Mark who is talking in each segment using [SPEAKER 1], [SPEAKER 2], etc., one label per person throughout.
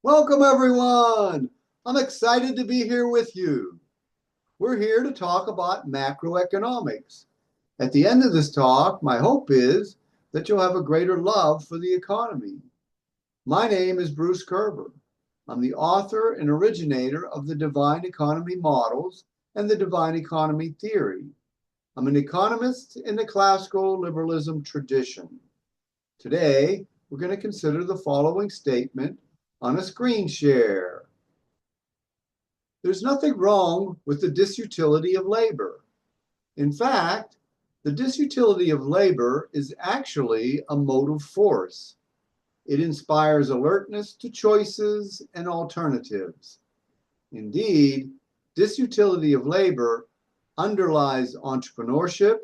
[SPEAKER 1] Welcome, everyone. I'm excited to be here with you. We're here to talk about macroeconomics. At the end of this talk, my hope is that you'll have a greater love for the economy. My name is Bruce Kerber. I'm the author and originator of the Divine Economy Models and the Divine Economy Theory. I'm an economist in the classical liberalism tradition. Today, we're going to consider the following statement on a screen share. There's nothing wrong with the disutility of labor. In fact, the disutility of labor is actually a motive force. It inspires alertness to choices and alternatives. Indeed, disutility of labor underlies entrepreneurship,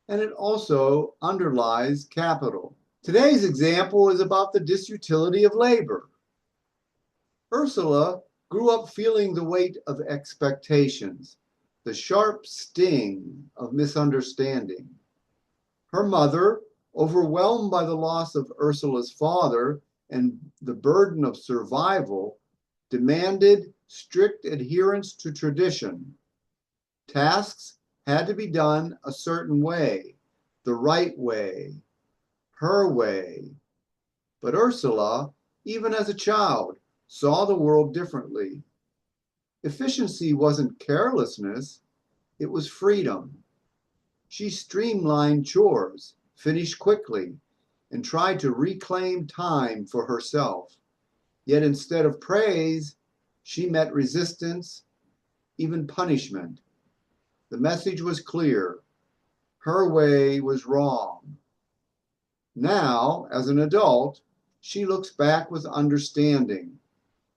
[SPEAKER 1] and it also underlies capital. Today's example is about the disutility of labor. Ursula grew up feeling the weight of expectations, the sharp sting of misunderstanding. Her mother, overwhelmed by the loss of Ursula's father and the burden of survival, demanded strict adherence to tradition. Tasks had to be done a certain way, the right way, her way. But Ursula, even as a child, saw the world differently. Efficiency wasn't carelessness, it was freedom. She streamlined chores, finished quickly, and tried to reclaim time for herself. Yet instead of praise, she met resistance, even punishment. The message was clear. Her way was wrong. Now, as an adult, she looks back with understanding.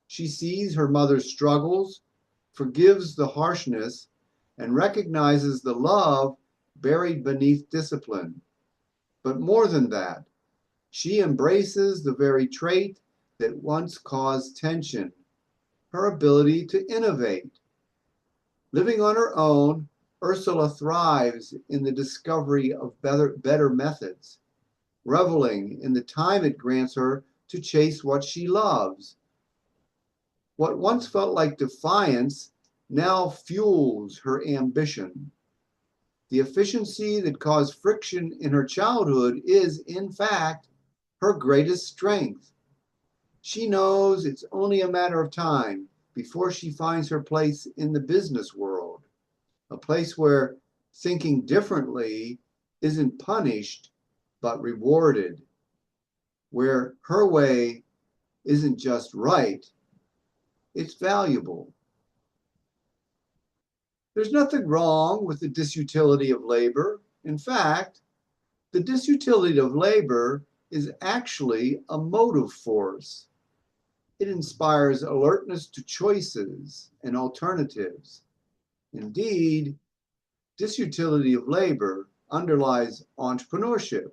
[SPEAKER 1] She sees her mother's struggles, forgives the harshness, and recognizes the love buried beneath discipline. But more than that, she embraces the very trait that once caused tension, her ability to innovate. Living on her own, Ursula thrives in the discovery of better methods, reveling in the time it grants her to chase what she loves. What once felt like defiance now fuels her ambition. The efficiency that caused friction in her childhood is, in fact, her greatest strength. She knows it's only a matter of time before she finds her place in the business world, a place where thinking differently isn't punished but rewarded, where her way isn't just right, it's valuable. There's nothing wrong with the disutility of labor. In fact, the disutility of labor is actually a motive force. It inspires alertness to choices and alternatives. Indeed, disutility of labor underlies entrepreneurship,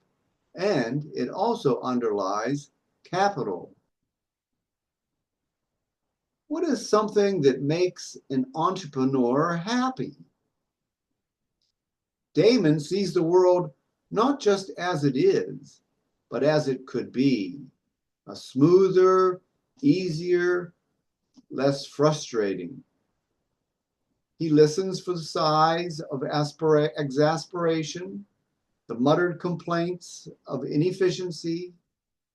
[SPEAKER 1] and it also underlies capital. What is something that makes an entrepreneur happy? Damon sees the world not just as it is, but as it could be, a smoother, easier, less frustrating. He listens for the sighs of exasperation, the muttered complaints of inefficiency,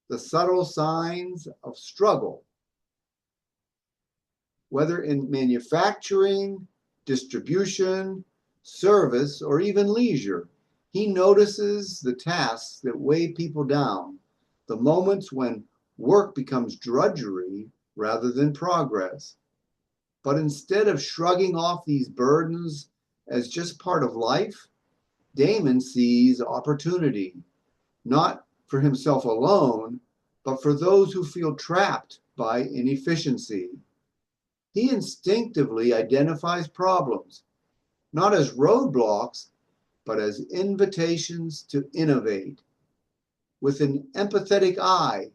[SPEAKER 1] the subtle signs of struggle. Whether in manufacturing, distribution, service, or even leisure, he notices the tasks that weigh people down, the moments when work becomes drudgery rather than progress. But instead of shrugging off these burdens as just part of life, Damon sees opportunity, not for himself alone, but for those who feel trapped by inefficiency. He instinctively identifies problems, not as roadblocks, but as invitations to innovate. With an empathetic eye,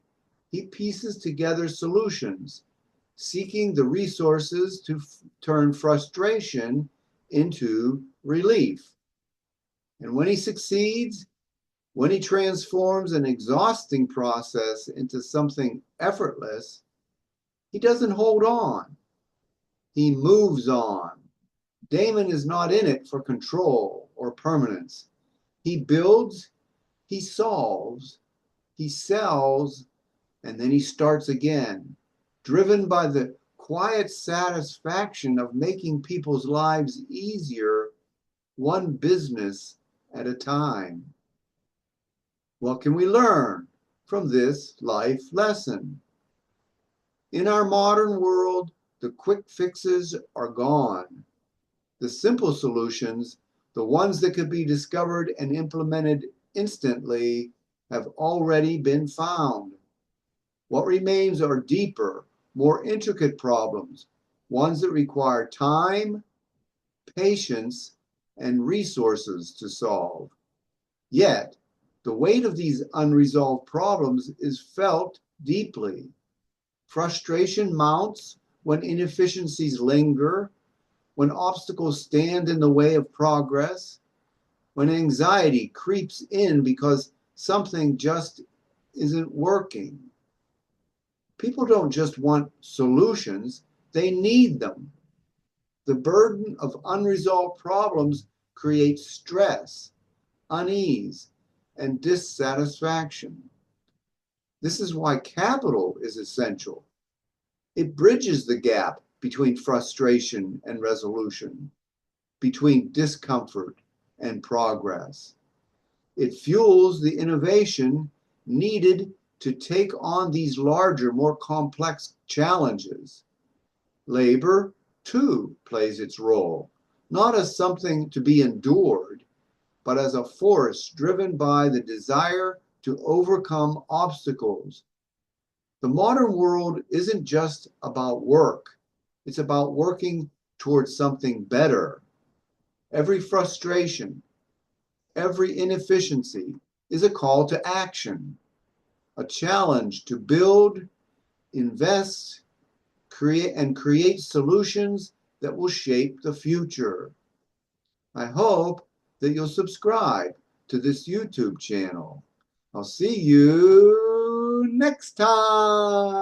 [SPEAKER 1] he pieces together solutions, seeking the resources to turn frustration into relief. And when he succeeds, when he transforms an exhausting process into something effortless, He doesn't hold on. He moves on. Damon is not in it for control or permanence. He builds, he solves, he sells, and then he starts again, driven by the quiet satisfaction of making people's lives easier, one business at a time. What can we learn from this life lesson? In our modern world, the quick fixes are gone. The simple solutions, the ones that could be discovered and implemented instantly, have already been found. What remains are deeper, more intricate problems, ones that require time, patience, and resources to solve. Yet, the weight of these unresolved problems is felt deeply. Frustration mounts when inefficiencies linger, when obstacles stand in the way of progress, when anxiety creeps in because something just isn't working. People don't just want solutions, they need them. The burden of unresolved problems creates stress, unease, and dissatisfaction. This is why capital is essential. It bridges the gap between frustration and resolution, between discomfort and progress. It fuels the innovation needed to take on these larger, more complex challenges. Labor, too, plays its role, not as something to be endured, but as a force driven by the desire to overcome obstacles. The modern world isn't just about work, it's about working towards something better. Every frustration, every inefficiency is a call to action, a challenge to build, invest, create solutions that will shape the future. I hope that you'll subscribe to this YouTube channel. I'll see you next time.